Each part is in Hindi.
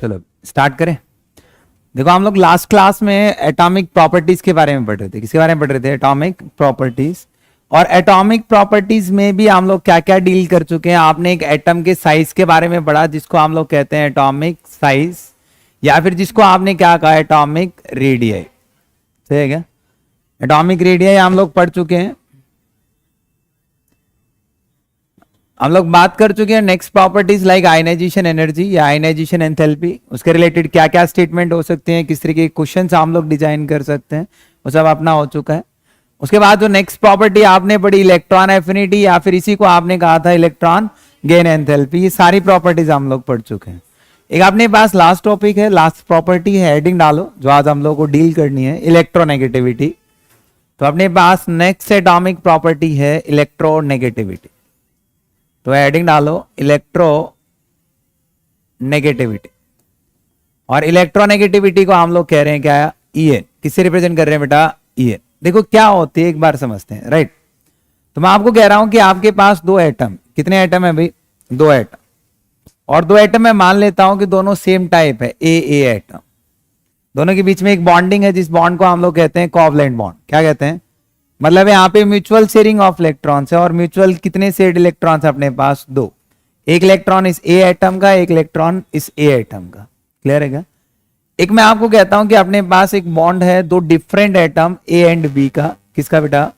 चलो स्टार्ट करें। देखो हम लोग लास्ट क्लास में एटॉमिक प्रॉपर्टीज के बारे में पढ़ रहे थे। किसके बारे में पढ़ रहे थे? Atomic properties. और एटॉमिक प्रॉपर्टीज में भी हम लोग क्या क्या डील कर चुके हैं। आपने एक एटम के साइज के बारे में पढ़ा जिसको हम लोग कहते हैं एटॉमिक साइज, या फिर जिसको आपने क्या कहा एटॉमिक रेडियस। सही है क्या? एटॉमिक रेडियस हम लोग पढ़ चुके हैं। हम लोग बात कर चुके हैं next properties like ionization energy या आयनाइजेशन एंथैल्पी, उसके रिलेटेड क्या क्या स्टेटमेंट हो सकते हैं, किस तरीके के क्वेश्चंस हम लोग डिजाइन कर सकते हैं, वो सब अपना हो चुका है। उसके बाद जो नेक्स्ट प्रॉपर्टी आपने पढ़ी इलेक्ट्रॉन एफिनिटी, या फिर इसी को आपने कहा था इलेक्ट्रॉन गेन एंथैल्पी, ये सारी प्रॉपर्टीज हम लोग पढ़ चुके हैं। एक अपने पास लास्ट टॉपिक है, लास्ट प्रॉपर्टी है, हेडिंग डालो जो आज हम लोग को डील करनी है, इलेक्ट्रोनेगेटिविटी। तो अपने पास नेक्स्ट एटॉमिक प्रॉपर्टी है इलेक्ट्रोनेगेटिविटी, तो हेडिंग डालो इलेक्ट्रो नेगेटिविटी। और इलेक्ट्रोनेगेटिविटी को हम लोग कह रहे हैं क्या? ईएन। किससे रिप्रेजेंट कर रहे हैं बेटा? ईएन। देखो क्या होती है एक बार समझते हैं, राइट। तो मैं आपको कह रहा हूं कि आपके पास दो एटम, कितने एटम है भाई? दो एटम। और दो एटम मैं मान लेता हूं कि दोनों सेम टाइप है, ए एटम। दोनों के बीच में एक बॉन्डिंग है जिस बॉन्ड को हम लोग कहते हैं कोवलेंट बॉन्ड। क्या कहते हैं? मतलब यहाँ पे म्यूचुअल शेयरिंग ऑफ इलेक्ट्रॉन्स है। और म्यूचुअल कितने शेयर्ड इलेक्ट्रॉन्स अपने पास? दो। एक इलेक्ट्रॉन इस ए एटम का, एक इलेक्ट्रॉन इस ए एटम का। क्लियर है क्या? एक मैं आपको कहता हूं कि अपने पास एक बॉन्ड है दो different atom A and B का। किसका बेटा?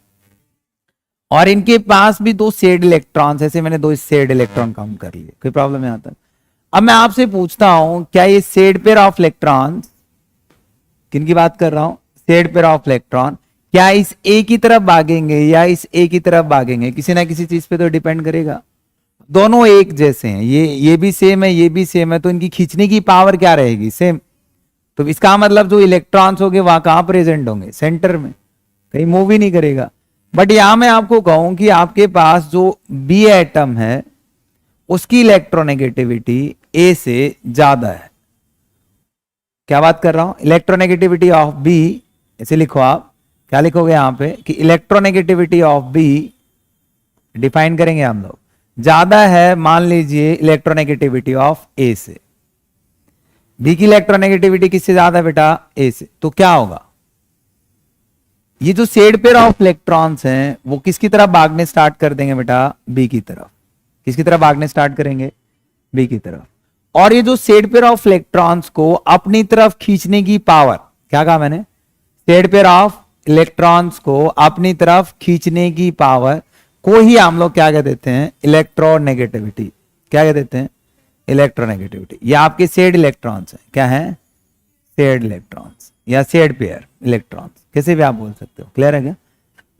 और इनके पास भी दो शेयर्ड इलेक्ट्रॉन्स, ऐसे मैंने दो शेयर्ड इलेक्ट्रॉन काउंट कर लिए। कोई प्रॉब्लम यहां तक? अब मैं आपसे पूछता हूं क्या ये शेयर्ड पेयर ऑफ इलेक्ट्रॉन्स, किनकी बात कर रहा हूं? शेयर्ड पेयर ऑफ इलेक्ट्रॉन क्या इस ए की तरफ भागेंगे या इस ए की तरफ भागेंगे? किसी ना किसी चीज पे तो डिपेंड करेगा। दोनों एक जैसे हैं, ये भी सेम है, ये भी सेम है, तो इनकी खींचने की पावर क्या रहेगी? सेम। तो इसका मतलब जो इलेक्ट्रॉन्स होंगे वहां कहां प्रेजेंट होंगे? सेंटर में, कहीं मूव ही नहीं करेगा। बट यहां मैं आपको कहूं कि आपके पास जो बी एटम है उसकी इलेक्ट्रोनेगेटिविटी ए से ज्यादा है। क्या बात कर रहा हूं? इलेक्ट्रोनेगेटिविटी ऑफ बी, ऐसे लिखो आप, क्या लिखोगे यहां पे कि इलेक्ट्रोनेगेटिविटी ऑफ बी डिफाइन करेंगे हम लोग, ज्यादा है मान लीजिए इलेक्ट्रोनेगेटिविटी ऑफ ए से। बी की इलेक्ट्रोनेगेटिविटी किससे ज्यादा है बेटा? ए से। तो क्या होगा? ये जो शेयर्ड पेयर ऑफ इलेक्ट्रॉन्स हैं वो किसकी तरफ भागने स्टार्ट कर देंगे बेटा? बी की तरफ। किसकी तरफ भागने स्टार्ट करेंगे? बी की तरफ। और ये जो शेयर्ड पेयर ऑफ इलेक्ट्रॉन्स को अपनी तरफ खींचने की पावर, क्या कहा मैंने? शेयर्ड पेयर ऑफ इलेक्ट्रॉन्स को अपनी तरफ खींचने की पावर को ही हम लोग क्या कह देते हैं? इलेक्ट्रोनेगेटिविटी। क्या कह देते हैं? इलेक्ट्रोनेगेटिविटी। ये आपके शेयर्ड इलेक्ट्रॉन्स हैं। क्या है? शेयर्ड इलेक्ट्रॉन्स या शेयर्ड पेयर इलेक्ट्रॉन्स, कैसे भी आप बोल सकते हो। क्लियर है क्या?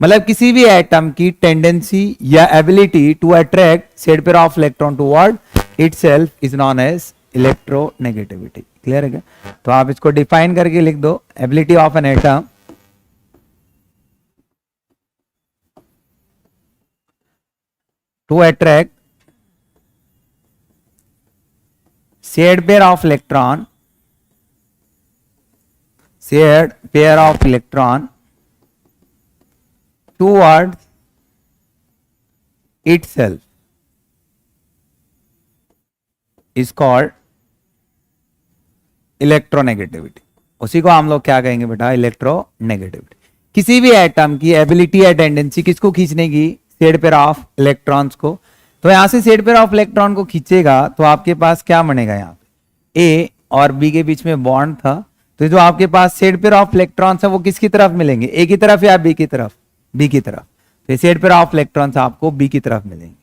मतलब किसी भी एटम की टेंडेंसी या ability to attract shared pair of electron toward itself is known as electronegativity. Clear है क्या? तो आप इसको डिफाइन करके लिख दो, ability of an atom to attract shared pair of electron towards itself is called electronegativity. उसी को हम लोग क्या कहेंगे बेटा? इलेक्ट्रोनेगेटिविटी। किसी भी एटम की एबिलिटी या टेंडेंसी किसको खींचने की? शेयर्ड पेयर ऑफ इलेक्ट्रॉन्स को। तो यहां से शेयर्ड पेयर ऑफ इलेक्ट्रॉन को खींचेगा तो आपके पास क्या बनेगा? यहां पे ए और बी के बीच में बॉन्ड था, तो जो आपके पास शेयर्ड पेयर ऑफ इलेक्ट्रॉन्स है वो किसकी तरफ मिलेंगे? ए की तरफ या बी की तरफ? बी की तरफ। तो शेयर्ड पेयर ऑफ इलेक्ट्रॉन्स आपको बी की तरफ मिलेंगे।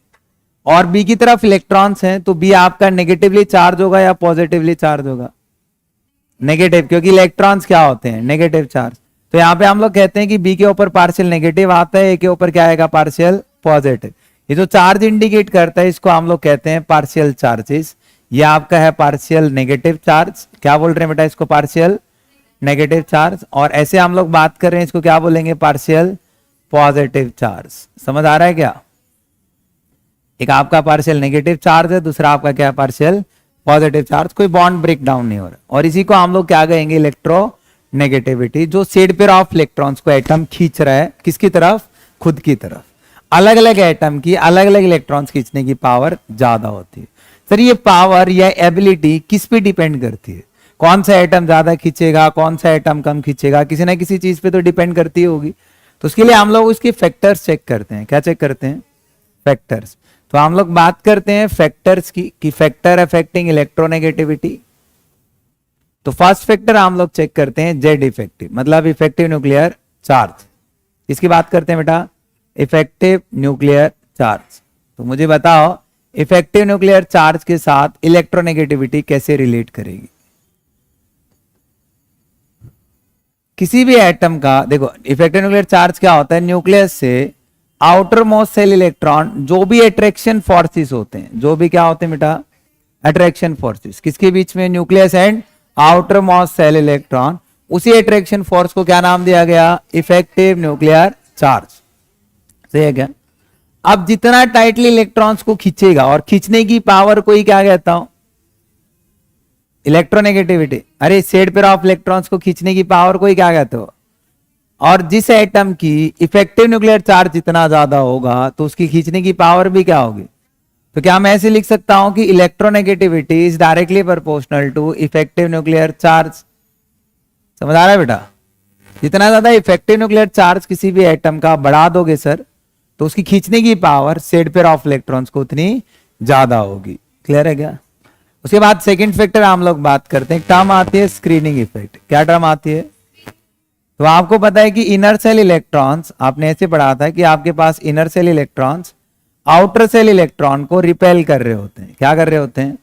और बी की तरफ इलेक्ट्रॉन्स हैं तो बी आपका नेगेटिवली चार्ज होगा या पॉजिटिवली चार्ज होगा? नेगेटिव, क्योंकि इलेक्ट्रॉन्स क्या होते हैं? Negative charge. तो यहाँ पे हम लोग कहते हैं कि बी के ऊपर पार्शियल नेगेटिव आता है, ए के ऊपर क्या आएगा? Partial positive. ये जो चार्ज इंडिकेट करता है इसको हम लोग कहते हैं पार्शियल चार्जेस। ये आपका है पार्शियल नेगेटिव चार्ज। क्या बोल रहे हैं बेटा? इसको पार्शियल नेगेटिव चार्ज। और ऐसे हम लोग बात कर रहे हैं इसको क्या बोलेंगे? Partial positive charge. समझ आ रहा है क्या? एक आपका पार्शियल नेगेटिव चार्ज है, दूसरा आपका क्या? Partial positive charge. कोई बॉन्ड ब्रेक डाउन नहीं हो रहा। और इसी को हम लोग क्या कहेंगे? इलेक्ट्रोनेगेटिविटी। जो शेयर्ड पेयर ऑफ इलेक्ट्रॉन्स को एटम खींच रहा है किसकी तरफ? खुद की तरफ। अलग अलग एटम की अलग अलग इलेक्ट्रॉन्स खींचने की पावर ज्यादा होती है। सर ये पावर या एबिलिटी किस पे डिपेंड करती है? कौन सा एटम ज्यादा खींचेगा, कौन सा एटम कम खींचेगा, किसी ना किसी चीज पे तो डिपेंड करती होगी। तो उसके लिए हम लोग उसके फैक्टर्स चेक करते हैं। क्या चेक करते हैं? फैक्टर्स। तो हम लोग बात करते हैं फैक्टर्स की कि फैक्टर अफेक्टिंग इलेक्ट्रोनेगेटिविटी। तो फर्स्ट फैक्टर हम लोग चेक करते हैं जेड इफेक्टिव, मतलब इफेक्टिव न्यूक्लियर चार्ज। इसकी बात करते हैं बेटा, इफेक्टिव न्यूक्लियर चार्ज। तो मुझे बताओ इफेक्टिव न्यूक्लियर चार्ज के साथ इलेक्ट्रोनेगेटिविटी कैसे रिलेट करेगी? किसी भी एटम का देखो, इफेक्टिव न्यूक्लियर चार्ज क्या होता है? न्यूक्लियस से आउटर मोस्ट सेल इलेक्ट्रॉन, जो भी अट्रैक्शन फोर्सेस होते हैं, जो भी क्या होते हैं बेटा? अट्रैक्शन फोर्सेस किसके बीच में? Nucleus and outer most shell electron. उसी अट्रैक्शन फोर्स को क्या नाम दिया गया? Effective nuclear charge. सही है क्या? अब जितना टाइटली इलेक्ट्रॉन्स को खींचेगा, और खींचने की पावर को ही क्या कहता हूं? इलेक्ट्रोनेगेटिविटी। अरे सेड पेयर ऑफ इलेक्ट्रॉन्स को खींचने की पावर को ही क्या कहते हो? और जिस एटम की इफेक्टिव न्यूक्लियर चार्ज जितना ज्यादा होगा तो उसकी खींचने की पावर भी क्या होगी? तो क्या मैं ऐसे लिख सकता हूं कि electronegativity is directly proportional to effective nuclear charge? समझ आ रहा है बेटा? जितना ज्यादा इफेक्टिव न्यूक्लियर चार्ज किसी भी एटम का बढ़ा दोगे सर, तो उसकी खींचने की power said pair of electrons को उतनी ज्यादा होगी। क्लियर है क्या? उसके बाद सेकंड फैक्टर हम लोग बात करते हैं, टर्म आती है स्क्रीनिंग इफेक्ट। क्या टर्म आती है? तो आपको पता है कि इनर सेल इलेक्ट्रॉन्स, आपने ऐसे पढ़ा था कि आपके पास inner shell electrons outer shell electron को रिपेल कर रहे होते हैं। क्या कर रहे होते हैं?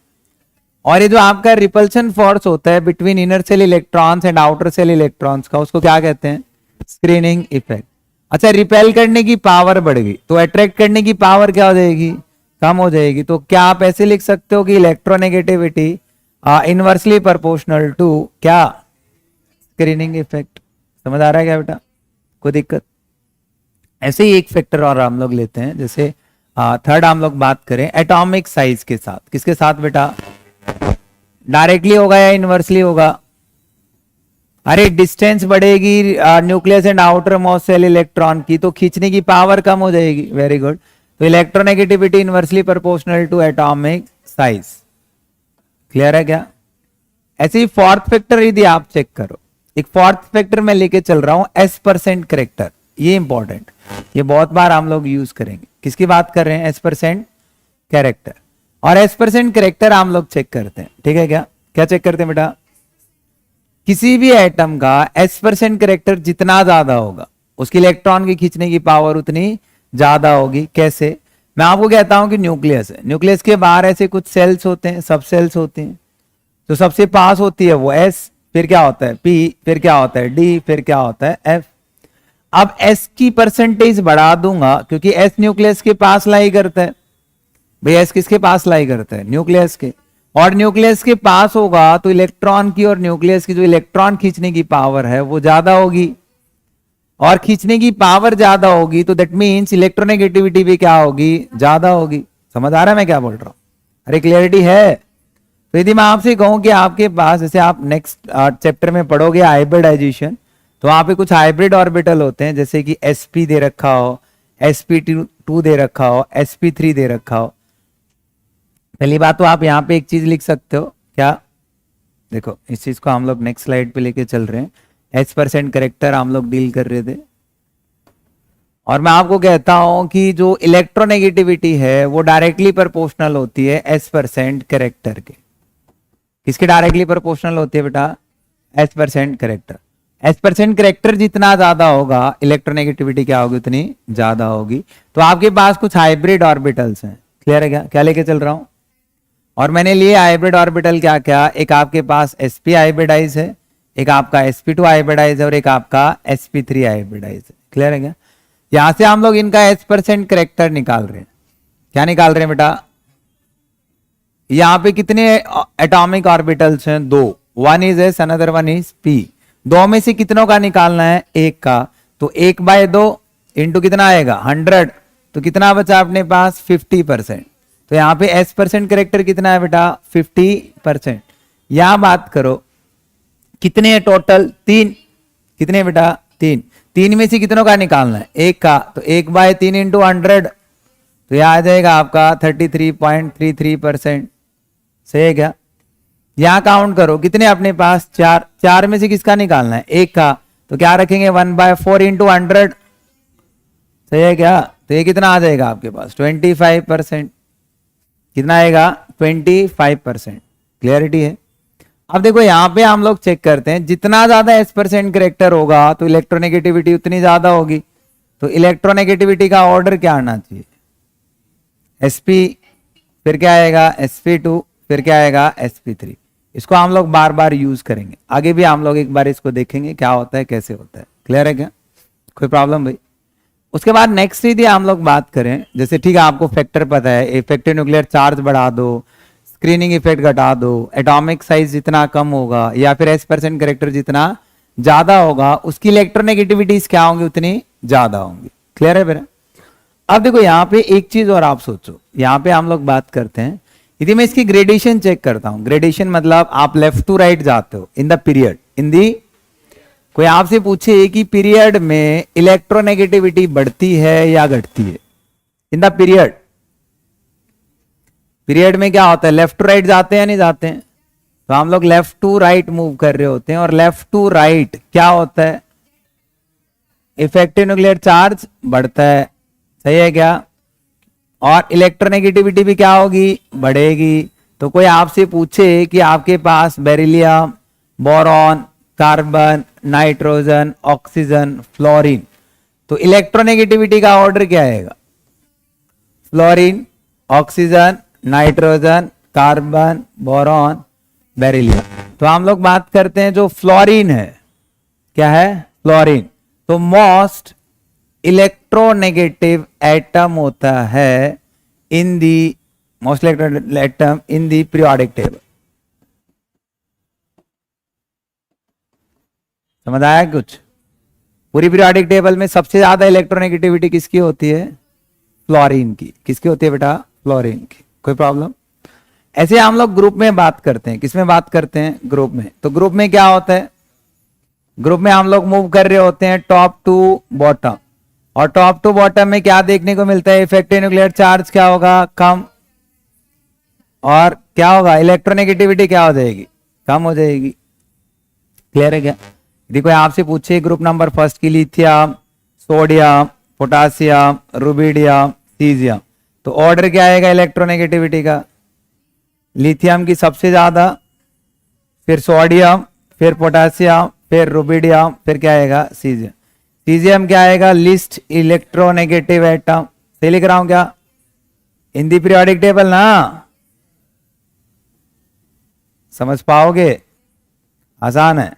और ये जो आपका रिपल्शन फोर्स होता है between inner shell electrons and outer cell electrons का, उसको क्या कहते हैं? Screening effect. अच्छा, रिपेल करने की पावर बढ़ गई तो अट्रैक्ट करने की पावर क्या हो जाएगी? कम हो जाएगी। तो क्या आप ऐसे लिख सकते हो कि इलेक्ट्रोनेगेटिविटी इनवर्सली प्रोपोर्शनल टू क्या? Screening effect. समझ आ रहा है क्या बेटा? कोई दिक्कत? ऐसे ही एक फैक्टर और हम लोग लेते हैं, जैसे थर्ड हम लोग बात करें एटॉमिक साइज के साथ। किसके साथ बेटा? डायरेक्टली होगा या इनवर्सली होगा? अरे डिस्टेंस बढ़ेगी nucleus and outer most shell electron की, तो खींचने की पावर कम हो जाएगी। Very good. तो electronegativity inversely proportional to atomic size. Clear है क्या? ऐसे ही फोर्थ फैक्टर यदि आप चेक करो, एक फोर्थ फैक्टर मैं लेके चल रहा हूं, S% करेक्टर। ये इंपॉर्टेंट, ये बहुत बार हम लोग यूज करेंगे। किसकी बात कर रहे हैं? S% character. और S% कैरेक्टर हम लोग चेक करते हैं, ठीक है क्या? क्या चेक करते हैं बेटा? किसी भी एटम का S% कैरेक्टर जितना ज्यादा होगा, उसकी इलेक्ट्रॉन की खींचने की पावर उतनी ज्यादा होगी। कैसे? मैं आपको कहता हूं कि न्यूक्लियस है, न्यूक्लियस के बाहर ऐसे कुछ सेल्स होते हैं, सब सेल्स होती हैं। तो सबसे पास होती है वो S, फिर क्या होता है P, फिर क्या होता है D, फिर क्या होता है F। अब S की परसेंटेज बढ़ा दूंगा, क्योंकि S न्यूक्लियस के पास लाई करता है। भाई S किसके पास लाई करता है? न्यूक्लियस के। और न्यूक्लियस के पास होगा तो इलेक्ट्रॉन की और न्यूक्लियस की जो इलेक्ट्रॉन खींचने की पावर है वो ज्यादा होगी, और खींचने की पावर ज्यादा होगी तो दैट मींस इलेक्ट्रोनेगेटिविटी भी क्या होगी? ज्यादा होगी। समझ आ रहा है मैं क्या बोल रहा हूं? अरे क्लियरिटी है? तो यदि मैं आपसे कहूं कि आपके पास, जैसे आप नेक्स्ट चैप्टर में पढ़ोगे हाइब्रिडाइजेशन, तो वहां पे कुछ हाइब्रिड ऑर्बिटल होते हैं, जैसे कि sp दे रखा हो, sp2 दे रखा हो, sp3 दे रखा हो। पहली बात तो आप यहाँ पे एक चीज लिख सकते हो, क्या? देखो इस चीज को हम लोग नेक्स्ट स्लाइड पे लेके चल रहे हैं। S% करेक्टर हम लोग डील कर रहे थे, और मैं आपको कहता हूं कि जो इलेक्ट्रोनेगेटिविटी है वो डायरेक्टली प्रोपोर्शनल होती है S% करेक्टर के। किसके डायरेक्टली प्रोपोर्शनल होती है बेटा? S% character. S% करेक्टर जितना ज्यादा होगा, इलेक्ट्रोनेगेटिविटी क्या होगी? उतनी ज्यादा होगी। तो आपके पास कुछ हाइब्रिड ऑर्बिटल्स हैं। क्लियर है क्या? क्या लेके चल रहा हूं? और मैंने लिए हाइब्रिड ऑर्बिटल क्या क्या? एक आपके पास sp हाइब्रिडाइज है, एक आपका sp2 हाइब्रिडाइज है, और एक आपका sp3 हाइब्रिडाइज है। क्लियर है क्या? यहां से हम लोग इनका S% करेक्टर निकाल रहे हैं। क्या निकाल रहे हैं बेटा? यहां पे कितने एटॉमिक ऑर्बिटल्स हैं? 2। One is S, another one is P. दो में से कितनों का निकालना है? एक का। तो 1/2 इंटू कितना आएगा? 100। तो कितना बचा अपने पास? 50%। तो यहाँ पे S% करेक्टर कितना है बेटा? 50%। यहां बात करो कितने है टोटल? 3। कितने बेटा? 3। 3 में से कितनों का निकालना है? एक का। तो 1/3 इंटू 100, तो यह आ जाएगा आपका 33.33%। सही है क्या? यहां काउंट करो कितने अपने पास, चार, चार में से किसका निकालना है, एक का, तो क्या रखेंगे 1/4 इंटू 100, सही है क्या? तो ये कितना आ जाएगा आपके पास 25%, कितना आएगा 25%। क्लियरिटी है? अब देखो यहां पे हम लोग चेक करते हैं, जितना ज्यादा S% करेक्टर होगा तो इलेक्ट्रोनेगेटिविटी उतनी ज्यादा होगी। तो इलेक्ट्रोनेगेटिविटी का ऑर्डर क्या आना चाहिए, sp, फिर क्या आएगा sp2, फिर क्या आएगा sp3। इसको हम लोग बार बार यूज करेंगे, आगे भी हम लोग एक बार इसको देखेंगे क्या होता है कैसे होता है। क्लियर है क्या? कोई प्रॉब्लम भाई? उसके बाद नेक्स्ट यदि हम लोग बात करें, जैसे ठीक है आपको फैक्टर पता है, इफेक्टिव न्यूक्लियर चार्ज बढ़ा दो, स्क्रीनिंग इफेक्ट घटा दो, एटॉमिक साइज जितना कम होगा या फिर S% करेक्टर जितना ज्यादा होगा उसकी इलेक्ट्रोनेगेटिविटीज क्या होंगी, उतनी ज्यादा होंगी। क्लियर है मेरा? अब देखो यहाँ पे एक चीज और आप सोचो, यहाँ पे हम लोग बात करते हैं, यदि मैं इसकी ग्रेडेशन चेक करता हूं, ग्रेडेशन मतलब आप लेफ्ट टू राइट जाते हो इन द पीरियड, इन दी, कोई आपसे पूछे कि पीरियड में इलेक्ट्रोनेगेटिविटी बढ़ती है या घटती है, इन द पीरियड, पीरियड में क्या होता है, लेफ्ट टू राइट जाते हैं या नहीं जाते हैं? तो हम लोग लेफ्ट टू राइट मूव कर रहे होते हैं, और लेफ्ट टू राइट क्या होता है, इफेक्टिव न्यूक्लियर चार्ज बढ़ता है, सही है क्या? और इलेक्ट्रोनेगेटिविटी भी क्या होगी, बढ़ेगी। तो कोई आपसे पूछे कि आपके पास beryllium, boron, carbon, nitrogen, oxygen, fluorine, तो इलेक्ट्रोनेगेटिविटी का ऑर्डर क्या आएगा, fluorine, oxygen, nitrogen, carbon, boron, beryllium. तो हम लोग बात करते हैं जो फ्लोरीन है, क्या है, फ्लोरीन, तो मोस्ट इलेक्ट्रोनेगेटिव एटम होता है in the, most electronegative atom in the periodic table. समझ आया कुछ? पूरी पीरियोडिक टेबल में सबसे ज्यादा इलेक्ट्रोनेगेटिविटी किसकी होती है, फ्लोरीन की। किसकी होती है बेटा, फ्लोरीन की। कोई प्रॉब्लम? ऐसे हम लोग ग्रुप में बात करते हैं, किसमें बात करते हैं, ग्रुप में। तो ग्रुप में क्या होता है, ग्रुप में हम लोग मूव कर रहे होते हैं टॉप टू बॉटम, और टॉप टू बॉटम में क्या देखने को मिलता है, इफेक्टिव न्यूक्लियर चार्ज क्या होगा, कम, और क्या होगा, इलेक्ट्रोनेगेटिविटी क्या हो जाएगी, कम हो जाएगी। क्लियर है क्या? यदि कोई आपसे पूछे ग्रुप नंबर फर्स्ट की lithium, sodium, potassium, rubidium, caesium, तो ऑर्डर क्या आएगा इलेक्ट्रोनेगेटिविटी का, लिथियम की सबसे ज्यादा, फिर सोडियम, फिर पोटासियम, फिर रुबिडियम, फिर क्या आएगा, सीजियम। सीजियम क्या आएगा, लिस्ट इलेक्ट्रोनेगेटिव एटम। सही लिख रहा हूं क्या, इन दी पीरियोडिक टेबल ना, समझ पाओगे, आसान है।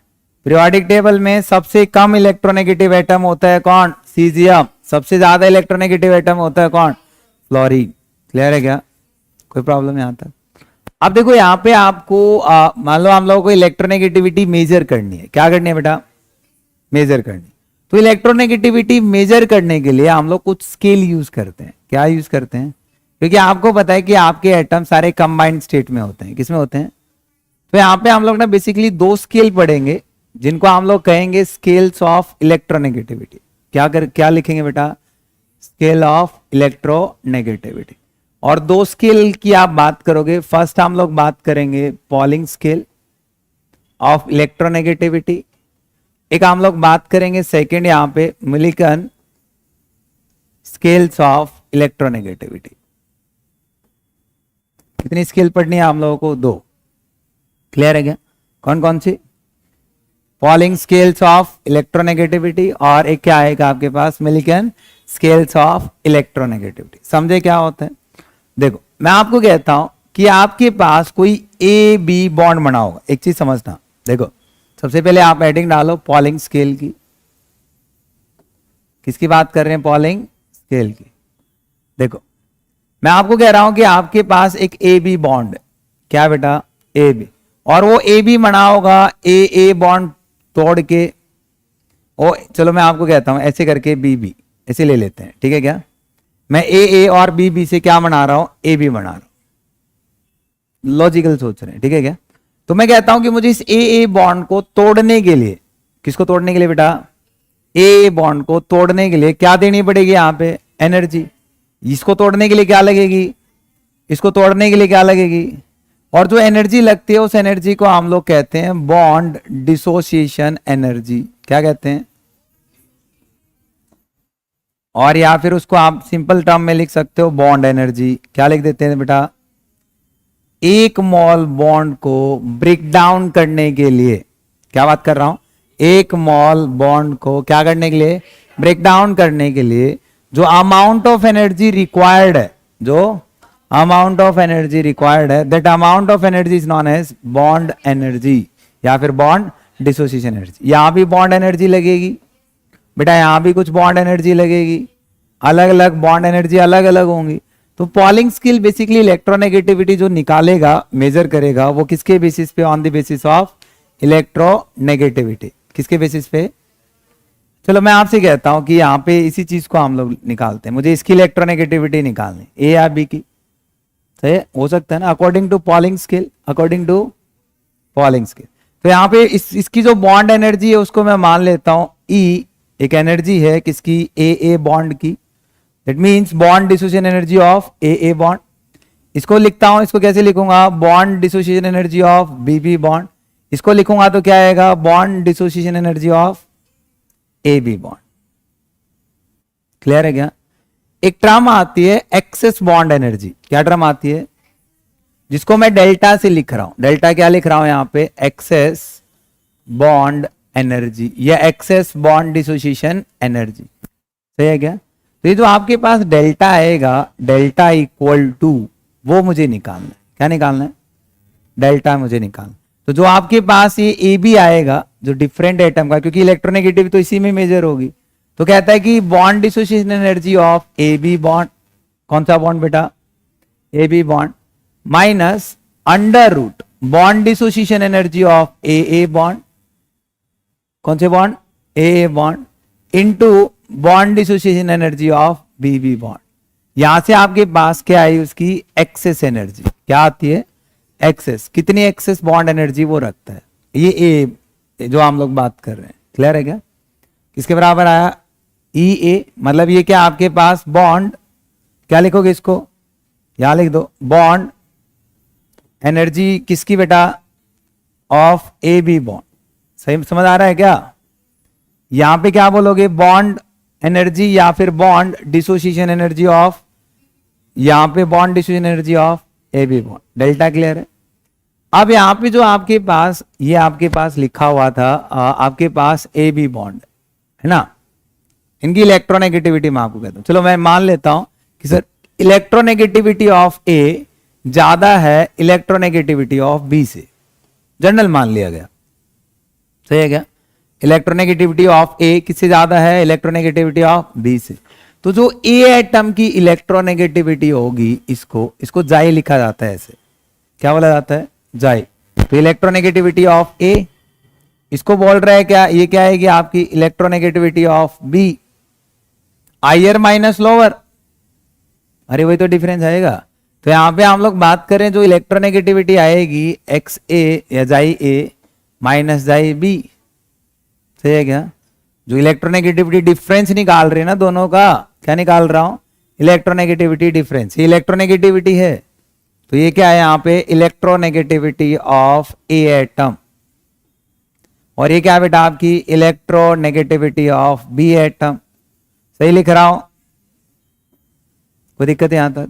पीरियोडिक टेबल में सबसे कम इलेक्ट्रोनेगेटिव एटम होता है कौन, सीजियम। सबसे ज्यादा इलेक्ट्रोनेगेटिव एटम होता है कौन, फ्लोरीन। क्लियर है क्या? कोई प्रॉब्लम यहां तक? अब देखो यहां पे आपको मान लो हम लोगों को इलेक्ट्रोनेगेटिविटी मेजर करनी है। क्या करनी है बेटा, मेजर करनी। तो इलेक्ट्रोनेगेटिविटी मेजर करने के लिए हम लोग कुछ स्केल यूज करते हैं। क्या यूज करते हैं, क्योंकि आपको पता है कि आपके एटम सारे कंबाइंड स्टेट में होते हैं। किसमें होते हैं? तो यहां पे हम लोग ना बेसिकली दो स्केल पढ़ेंगे जिनको हम लोग कहेंगे स्केल्स ऑफ इलेक्ट्रोनेगेटिविटी। क्या लिखेंगे बेटा, स्केल ऑफ इलेक्ट्रोनेगेटिविटी। और दो स्केल की आप बात करोगे, फर्स्ट हम लोग बात करेंगे पॉलिंग स्केल ऑफ इलेक्ट्रोनेगेटिविटी, एक हम लोग बात करेंगे सेकंड यहां पे मिलिकन स्केल्स ऑफ इलेक्ट्रोनेगेटिविटी। कितनी स्केल पढ़नी है हम लोगों को, दो। क्लियर है क्या? कौन कौन सी, पॉलिंग स्केल्स ऑफ इलेक्ट्रोनेगेटिविटी, और एक क्या आएगा आपके पास, मिलिकन स्केल्स ऑफ इलेक्ट्रोनेगेटिविटी। समझे क्या होता है? देखो मैं आपको कहता हूं कि आपके पास कोई ए बी बॉन्ड बना होगा। एक चीज समझना, देखो सबसे पहले आप हेडिंग डालो पॉलिंग स्केल की। किसकी बात कर रहे हैं, पॉलिंग स्केल की। देखो मैं आपको कह रहा हूं कि आपके पास एक ए बी बॉन्ड है। क्या बेटा, ए बी, और वो ए बी बना होगा ए बॉन्ड तोड़ के, ओ चलो मैं आपको कहता हूं ऐसे करके बी बी ऐसे ले लेते हैं। ठीक है क्या, मैं ए और बी बी से क्या बना रहा हूं, ए बी बना रहा हूं। लॉजिकल सोच रहे हैं, ठीक है क्या? तो मैं कहता हूं कि मुझे इस ए बॉन्ड को तोड़ने के लिए, किसको तोड़ने के लिए बेटा, ए बॉन्ड को तोड़ने के लिए क्या देनी पड़ेगी यहां पे, एनर्जी। इसको तोड़ने के लिए क्या लगेगी, इसको तोड़ने के लिए क्या लगेगी, और जो एनर्जी लगती है उस एनर्जी को हम लोग कहते हैं बॉन्ड डिसोसिएशन एनर्जी। क्या कहते हैं? और या फिर उसको आप सिंपल टर्म में लिख सकते हो बॉन्ड एनर्जी। क्या लिख देते हैं बेटा? एक मॉल बॉन्ड को ब्रेक डाउन करने के लिए, क्या बात कर रहा हूं, एक मॉल बॉन्ड को क्या करने के लिए? ब्रेक डाउन करने के लिए जो अमाउंट ऑफ एनर्जी रिक्वायर्ड है, जो अमाउंट ऑफ एनर्जी रिक्वायर्ड है, that amount of energy is known as bond energy या फिर बॉन्ड डिसोसिएशन एनर्जी। यहां भी बॉन्ड एनर्जी लगेगी बेटा, यहां भी कुछ बॉन्ड एनर्जी लगेगी, अलग अलग बॉन्ड एनर्जी अलग अलग होंगी। तो पॉलिंग स्केल बेसिकली इलेक्ट्रोनेगेटिविटी जो निकालेगा, मेजर करेगा, वो किसके बेसिस पे? On the basis of electronegativity. किसके बेसिस पे? चलो मैं आपसे कहता हूं कि यहां पे इसी चीज को हम लोग निकालते हैं, मुझे इसकी इलेक्ट्रोनेगेटिविटी निकालनी, ए या बी की। सही हो सकता है ना, according to Pauling scale, according to Pauling scale. तो यहाँ पे इसकी जो बॉन्ड एनर्जी है उसको मैं मान लेता हूं ई, एक एनर्जी है किसकी? ए बॉन्ड की। That means bond dissociation energy of A bond. इसको लिखता हूं, इसको कैसे लिखूंगा? Bond dissociation energy of B bond. इसको लिखूंगा तो क्या आएगा? Bond dissociation energy of A B bond. Clear है क्या? एक टर्म आती है एक्सेस बॉन्ड एनर्जी। क्या टर्म आती है? जिसको मैं डेल्टा से लिख रहा हूं। डेल्टा क्या लिख रहा हूं यहां पे? एक्सेस बॉन्ड एनर्जी या एक्सेस बॉन्ड डिसोसिएशन एनर्जी। सही है क्या? तो ये जो आपके पास डेल्टा आएगा, डेल्टा इक्वल टू, वो मुझे निकालना है। क्या निकालना है? डेल्टा मुझे निकालना। तो जो आपके पास ये ए बी आएगा, जो डिफरेंट एटम का, क्योंकि इलेक्ट्रोनेगेटिव तो इसी में मेजर होगी, तो कहता है कि bond dissociation energy of A B bond, कौन सा बॉन्ड बेटा? A B bond, minus under root bond dissociation energy of A bond, कौन से bond? A bond, into bond dissociation energy of B bond. यहां से आपके पास क्या आई? उसकी एक्सेस एनर्जी। क्या आती है? एक्सेस। कितनी एक्सेस बॉन्ड एनर्जी वो रखता है? ये ए जो हम लोग बात कर रहे हैं। क्लियर है क्या? किसके बराबर आया? ई ए। मतलब ये क्या आपके पास बॉन्ड, क्या लिखोगे इसको? यहां लिख दो बॉन्ड एनर्जी किसकी बेटा? Of A B bond. सही समझ आ रहा है क्या? यहां पे क्या बोलोगे? बॉन्ड एनर्जी या फिर बॉन्ड डिसोसिएशन एनर्जी ऑफ, यहां पे bond dissociation energy of A B bond. Delta clear है? अब यहां पे जो आपके पास, ये आपके पास लिखा हुआ था, आपके पास ए बी बॉन्ड है ना, इनकी इलेक्ट्रोनेगेटिविटी मैं आपको कहता हूं। चलो मैं मान लेता हूं कि सर इलेक्ट्रोनेगेटिविटी ऑफ ए ज्यादा है इलेक्ट्रोनेगेटिविटी ऑफ बी से, जनरल मान लिया गया। सही है क्या? इलेक्ट्रोनेगेटिविटी ऑफ ए किससे ज्यादा है? इलेक्ट्रोनेगेटिविटी ऑफ बी से। तो जो ए एटम की इलेक्ट्रोनेगेटिविटी होगी, इसको जाई लिखा जाता है। ऐसे क्या बोला जाता है? जाई। तो इलेक्ट्रोनेगेटिविटी ऑफ ए, इसको बोल रहा है क्या? ये क्या है कि आपकी electronegativity of B, higher minus lower. अरे वही तो डिफरेंस आएगा। तो यहां पे हम लोग बात करें जो इलेक्ट्रोनेगेटिविटी आएगी एक्स ए या जाई ए माइनस जाई बी। सही है क्या? जो इलेक्ट्रोनेगेटिविटी डिफरेंस निकाल रहे हैं ना दोनों का, क्या निकाल रहा हूं? Electronegativity difference. ये इलेक्ट्रोनेगेटिविटी है, तो ये क्या है यहां पे? Electronegativity of A atom. और ये क्या बेटा? आपकी इलेक्ट्रोनेगेटिविटी ऑफ बी एटम। सही लिख रहा हूं? कोई दिक्कत है यहां तक?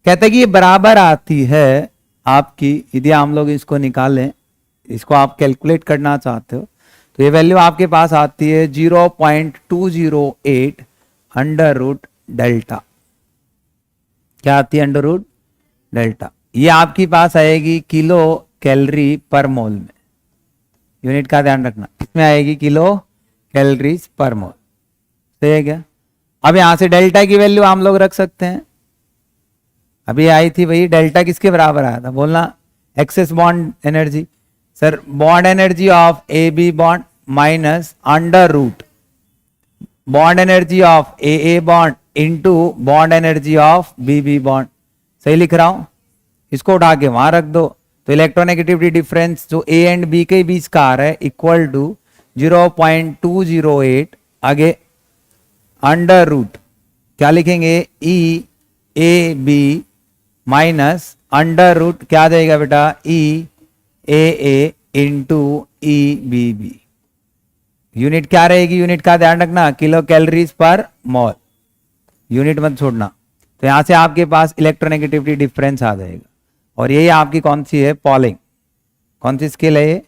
कहते हैं कि ये बराबर आती है आपकी, यदि हम लोग इसको निकालें, इसको आप कैलकुलेट करना चाहते हो, तो ये वैल्यू आपके पास आती है 0.208 अंडर रूट डेल्टा। क्या आती है? Under root delta. ये आपकी पास आएगी किलो कैलोरी पर मोल में। यूनिट का ध्यान रखना, इसमें आएगी किलो कैलोरीज पर मोल। सही है क्या? अब यहां से डेल्टा की वैल्यू हम लोग रख सकते हैं। अभी आई थी वही डेल्टा, किसके बराबर आया था? बोलना excess bond energy. Sir bond energy of A B bond minus under root bond energy of A bond into bond energy of B bond. सही लिख रहा हूं? इसको उठा के वहां रख दो। तो इलेक्ट्रोनेगेटिविटी डिफरेंस जो ए एंड बी के बीच का आ रहा है इक्वल टू 0.208, आगे अंडर रूट क्या लिखेंगे? E A B minus under root क्या देगा बेटा, E A A into E B B. Unit क्या रहेगी, यूनिट का ध्यान रखना, किलो कैलोरीज पर मोल, यूनिट मत छोड़ना। तो यहां से आपके पास इलेक्ट्रोनेगेटिविटी डिफरेंस आ जाएगा। और यही आपकी कौन सी है, पॉलिंग। कौन सी स्केल है ये,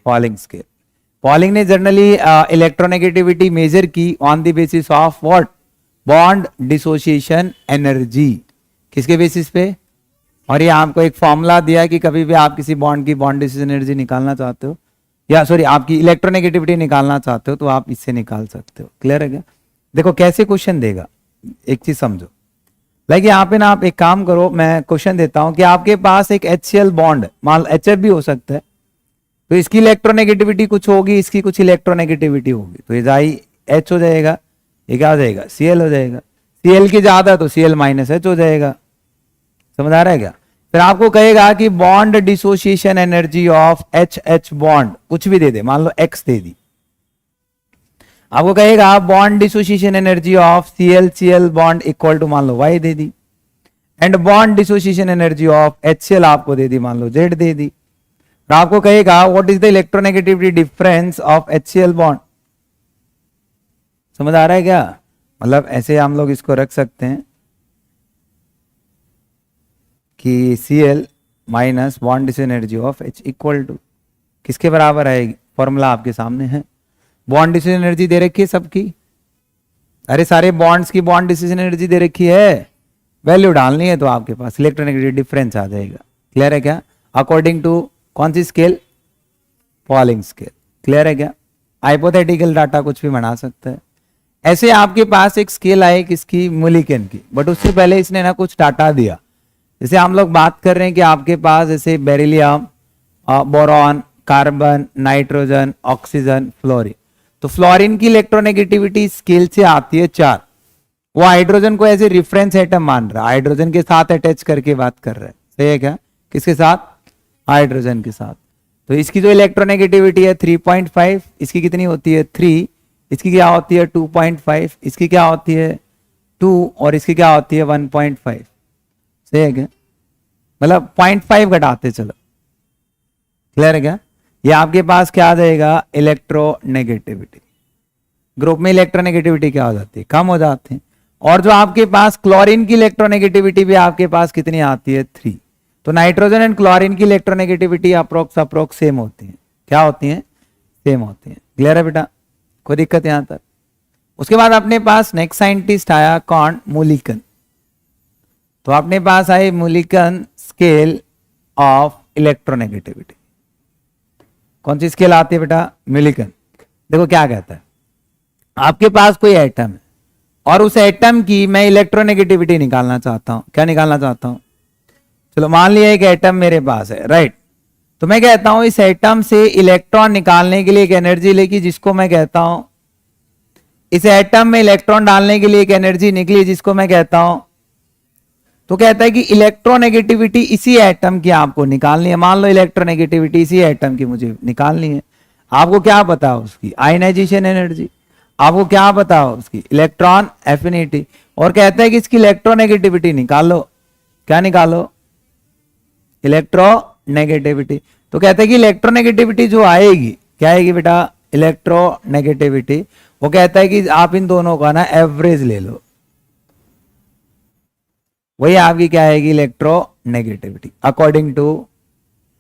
पॉलिंग स्केल। पॉलिंग ने जनरली इलेक्ट्रोनेगेटिविटी मेजर की on the basis of what, bond dissociation energy. किसके बेसिस पे, और ये आपको एक फॉर्मूला दिया कि कभी भी आप किसी बॉन्ड की बॉन्ड डिसोसिएशन एनर्जी निकालना चाहते हो, या सॉरी आपकी इलेक्ट्रोनेगेटिविटी निकालना चाहते हो, तो आप इससे निकाल सकते हो। क्लियर है क्या। देखो कैसे क्वेश्चन देगा, एक चीज समझो। लाइक यहाँ पे ना आप एक काम करो, मैं क्वेश्चन देता हूं कि आपके पास एक HCl बॉन्ड, मान लो HF भी हो सकता है, तो इसकी इलेक्ट्रोनेगेटिविटी कुछ होगी, इसकी कुछ इलेक्ट्रोनेगेटिविटी होगी, तो ये जाई H हो जाएगा, ये क्या हो जाएगा, Cl हो जाएगा। Cl की ज्यादा तो Cl माइनस H हो जाएगा। समझ आ रहा है क्या। फिर आपको कहेगा कि bond dissociation energy of HH bond, कुछ भी दे दे, मान लो X दे दी। आपको कहेगा bond dissociation energy of Cl bond equal to मान लो Y दे दी, and bond dissociation energy of HCl आपको दे दी, मान लो Z दे दी। और आपको कहेगा what is the electronegativity difference of HCl bond. समझ आ रहा है क्या, मतलब ऐसे हम लोग इसको रख सकते हैं कि Cl minus bond dissociation energy of H equal to किसके बराबर आएगी, फॉर्मूला आपके सामने है। बॉन्ड डिसोसिएशन एनर्जी दे रखी है सबकी, अरे सारे बॉन्ड्स की बॉन्ड डिसोसिएशन एनर्जी दे रखी है, वैल्यू डालनी है तो आपके पास इलेक्ट्रोनेगेटिविटी डिफरेंस आ जाएगा। क्लियर है क्या, अकॉर्डिंग टू कौन सी स्केल, पॉलिंग स्केल। क्लियर है क्या, हाइपोथेटिकल डाटा कुछ भी बना सकता है। ऐसे आपके पास एक स्केल आई किसकी, मुलिकन की, बट उससे पहले इसने ना कुछ डाटा दिया। जैसे हम लोग बात कर रहे हैं कि आपके पास जैसे beryllium, boron, carbon, nitrogen, oxygen, fluorine, तो फ्लोरीन की इलेक्ट्रोनेगेटिविटी स्केल से आती है 4। वो हाइड्रोजन को एज ए रिफरेंस एटम मान रहा है, हाइड्रोजन के साथ अटैच करके बात कर रहा है। सही है क्या, किसके साथ, हाइड्रोजन के साथ। तो इसकी जो इलेक्ट्रोनेगेटिविटी है 3.5, इसकी कितनी होती है 3, इसकी क्या होती है 2.5, इसकी क्या होती है 2, और इसकी क्या होती है 1.5। सही है क्या, मतलब 0.5 घटाते चलो। क्लियर है क्या, ये आपके पास क्या आ जाएगा, इलेक्ट्रोनेगेटिविटी। ग्रुप में इलेक्ट्रोनेगेटिविटी क्या हो जाती है, कम हो जाते हैं। और जो आपके पास क्लोरीन की इलेक्ट्रोनेगेटिविटी भी आपके पास कितनी आती है 3। तो नाइट्रोजन एंड क्लोरीन की इलेक्ट्रोनेगेटिविटी अप्रोक्स सेम होती है। क्या होती है, सेम होती है। क्लियर है बेटा, कोई दिक्कत यहां तक। उसके बाद अपने पास नेक्स्ट साइंटिस्ट आया कौन, मुलिकन। तो अपने पास आई मुलिकन स्केल ऑफ इलेक्ट्रोनेगेटिविटी। कौन सी स्केल आती है बेटा, मुलिकन। देखो क्या कहता है, आपके पास कोई एटम है और उस एटम की मैं इलेक्ट्रोनेगेटिविटी निकालना चाहता हूं। क्या निकालना चाहता हूं, चलो मान लिया एक एटम मेरे पास है, राइट। तो मैं कहता हूं इस एटम से इलेक्ट्रॉन निकालने के लिए एक एनर्जी लेगी, जिसको मैं कहता हूं, इस एटम में इलेक्ट्रॉन डालने के लिए एक एनर्जी निकली, जिसको मैं कहता हूं। तो कहता है कि इलेक्ट्रोनेगेटिविटी इसी एटम की आपको निकालनी है। मान लो इलेक्ट्रोनेगेटिविटी इसी एटम की मुझे निकालनी है। आपको क्या पता हो उसकी आयनाइजेशन एनर्जी, आपको क्या पता हो उसकी इलेक्ट्रॉन एफिनिटी, और कहता है कि इसकी इलेक्ट्रोनेगेटिविटी निकालो। क्या निकालो, इलेक्ट्रोनेगेटिविटी। तो कहते हैं कि इलेक्ट्रोनेगेटिविटी जो आएगी, क्या आएगी बेटा, इलेक्ट्रोनेगेटिविटी। वो कहता है कि आप इन दोनों का ना एवरेज ले लो, वही आपकी क्या आएगी, electronegativity according to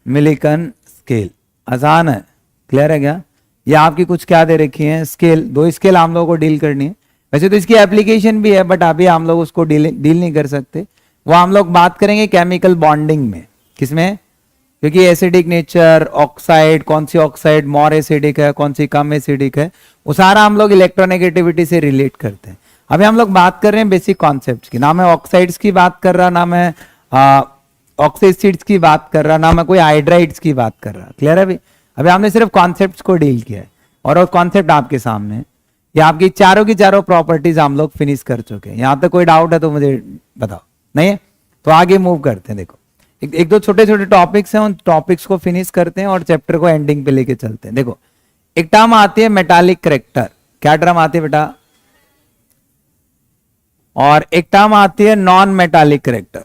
Mulliken scale. आसान है, क्लियर है क्या। ये आपकी कुछ क्या दे रखी है, स्केल, 2 स्केल हम लोगों को डील करनी है। वैसे तो इसकी एप्लीकेशन भी है, बट अभी हम लोग उसको डील नहीं कर सकते। वो हम लोग बात करेंगे केमिकल बॉन्डिंग में। किसमें, क्योंकि एसिडिक नेचर, ऑक्साइड, कौन सी ऑक्साइड मोर एसिडिक है, कौन सी कम एसिडिक है, वो सारा हम लोग इलेक्ट्रोनेगेटिविटी से रिलेट करते हैं। अभी हम लोग बात कर रहे हैं बेसिक कॉन्सेप्ट्स की। ना मैं ऑक्साइड्स की बात कर रहा, ना मैं ऑक्सीसिड्स की बात कर रहा, ना मैं कोई हाइड्राइड्स की बात कर रहा। क्लियर है अभी। अभी हमने सिर्फ कॉन्सेप्ट्स को डील किया है, और वो कॉन्सेप्ट आपके सामने है। ये आपकी चारों की चारों प्रॉपर्टीज हम लोग फिनिश कर चुके हैं। यहां तक कोई डाउट है तो मुझे बताओ, नहीं है तो आगे मूव करते हैं। देखो एक दो छोटे छोटे टॉपिक्स हैं, उन टॉपिक्स को फिनिश करते हैं और चैप्टर को एंडिंग पे लेके चलते हैं। देखो एक टर्म आती है मेटालिक करेक्टर। क्या टर्म आती है बेटा, और एक टर्म आती है नॉन मेटालिक करेक्टर।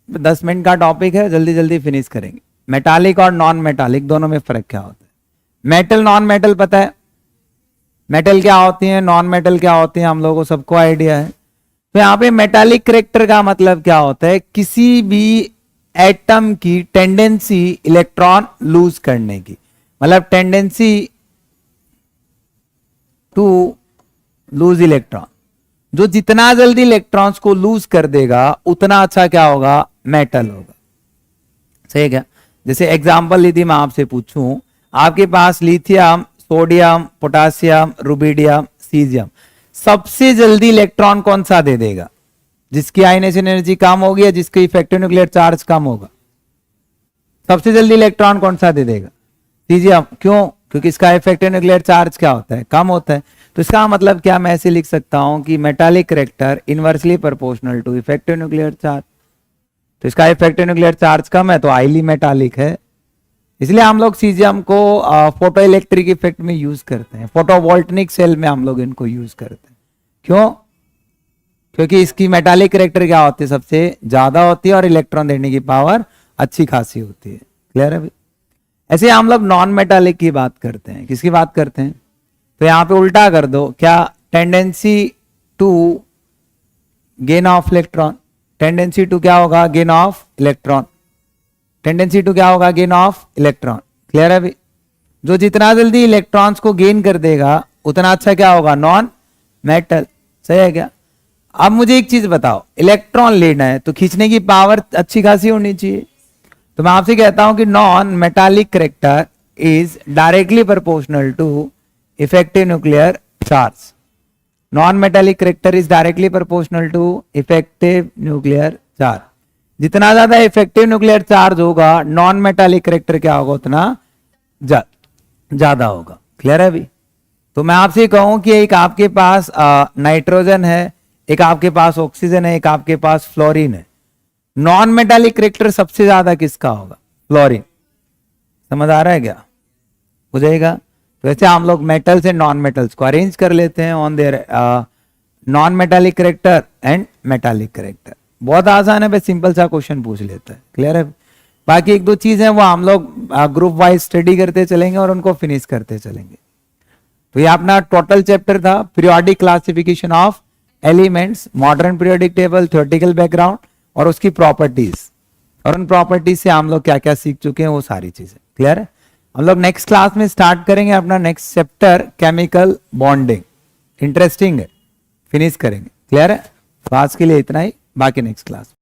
10 मिनट का टॉपिक है, जल्दी जल्दी फिनिश करेंगे। मेटालिक और नॉन मेटालिक दोनों में फर्क क्या होता है? मेटल नॉन मेटल पता है, मेटल क्या होती है, नॉन मेटल क्या होती है, हम लोगों को सबको आइडिया है। तो यहाँ पे मेटालिक करेक्टर का मतलब क्या होता है? किसी भी एटम की टेंडेंसी इलेक्ट्रॉन लूज करने की, मतलब टेंडेंसी टू लूज इलेक्ट्रॉन, जो जितना जल्दी इलेक्ट्रॉन्स को लूज कर देगा उतना अच्छा क्या होगा? मेटल होगा। सही है क्या? जैसे एग्जांपल यदि मैं आपसे पूछूं, आपके पास lithium, sodium, potassium, rubidium, caesium, सबसे जल्दी इलेक्ट्रॉन कौन सा दे देगा? जिसकी आयनेशन एनर्जी कम होगी या जिसकी इफेक्टिव न्यूक्लियर चार्ज कम होगा? सबसे जल्दी इलेक्ट्रॉन कौन सा दे देगा? सीजियम। क्यों? क्योंकि इसका इफेक्टिव न्यूक्लियर चार्ज क्या होता है? कम होता है। तो इसका मतलब क्या, मैं ऐसे लिख सकता हूं कि metallic character inversely proportional to effective nuclear charge. तो इसका इफेक्टिव न्यूक्लियर चार्ज कम है तो हाईली मेटालिक है। इसलिए हम लोग सीजियम को फोटो इलेक्ट्रिक इफेक्ट में यूज करते हैं, फोटोवोल्टेनिक सेल में हम लोग इनको यूज करते हैं। क्यों? क्योंकि इसकी मेटालिक करेक्टर क्या होती है? सबसे ज्यादा होती है और इलेक्ट्रॉन देने की पावर अच्छी खासी होती है। क्लियर है भाई? ऐसे हम लोग नॉन मेटालिक की बात करते हैं। किसकी बात करते हैं? तो यहां पे उल्टा कर दो, क्या? Tendency to gain of electron, tendency to क्या होगा? Gain of electron, tendency to क्या होगा? Gain of electron. क्लियर है भाई? जो जितना जल्दी इलेक्ट्रॉन्स को गेन कर देगा उतना अच्छा क्या होगा? Non metal. सही है क्या? अब मुझे एक चीज बताओ, इलेक्ट्रॉन लेना है तो खींचने की पावर अच्छी खासी होनी चाहिए। तो मैं आपसे कहता हूं कि non metallic character is directly proportional to effective nuclear charge. Non metallic character is directly proportional to effective nuclear charge. जितना ज्यादा इफेक्टिव न्यूक्लियर चार्ज होगा, नॉन मेटालिक करेक्टर क्या होगा? उतना ज्यादा होगा। क्लियर है अभी? तो मैं आपसे कहूं कि एक आपके पास नाइट्रोजन है, एक आपके पास ऑक्सीजन है, एक आपके पास फ्लोरीन है। नॉन मेटालिक करेक्टर सबसे ज्यादा किसका होगा? फ्लोरीन। समझ आ रहा है क्या? हो जाएगा? तो ऐसे हम लोग मेटल्स एंड नॉन मेटल्स को अरेंज कर लेते हैं on their non metallic character and metallic character. बहुत आसान है, बस सिंपल सा क्वेश्चन पूछ लेता है। क्लियर है? बाकी एक दो चीज है वो हम लोग ग्रुप वाइज स्टडी करते चलेंगे और उनको फिनिश करते चलेंगे। तो ये अपना टोटल चैप्टर था, periodic classification of elements, modern periodic table, theoretical background और उसकी प्रॉपर्टीज, और उन प्रॉपर्टीज से हम लोग क्या क्या सीख चुके हैं वो सारी चीजें। क्लियर है? हम लोग नेक्स्ट क्लास में स्टार्ट करेंगे अपना next chapter, chemical bonding. Interesting है, फिनिश करेंगे। क्लियर है? तो आज के लिए इतना ही, बाकी नेक्स्ट क्लास।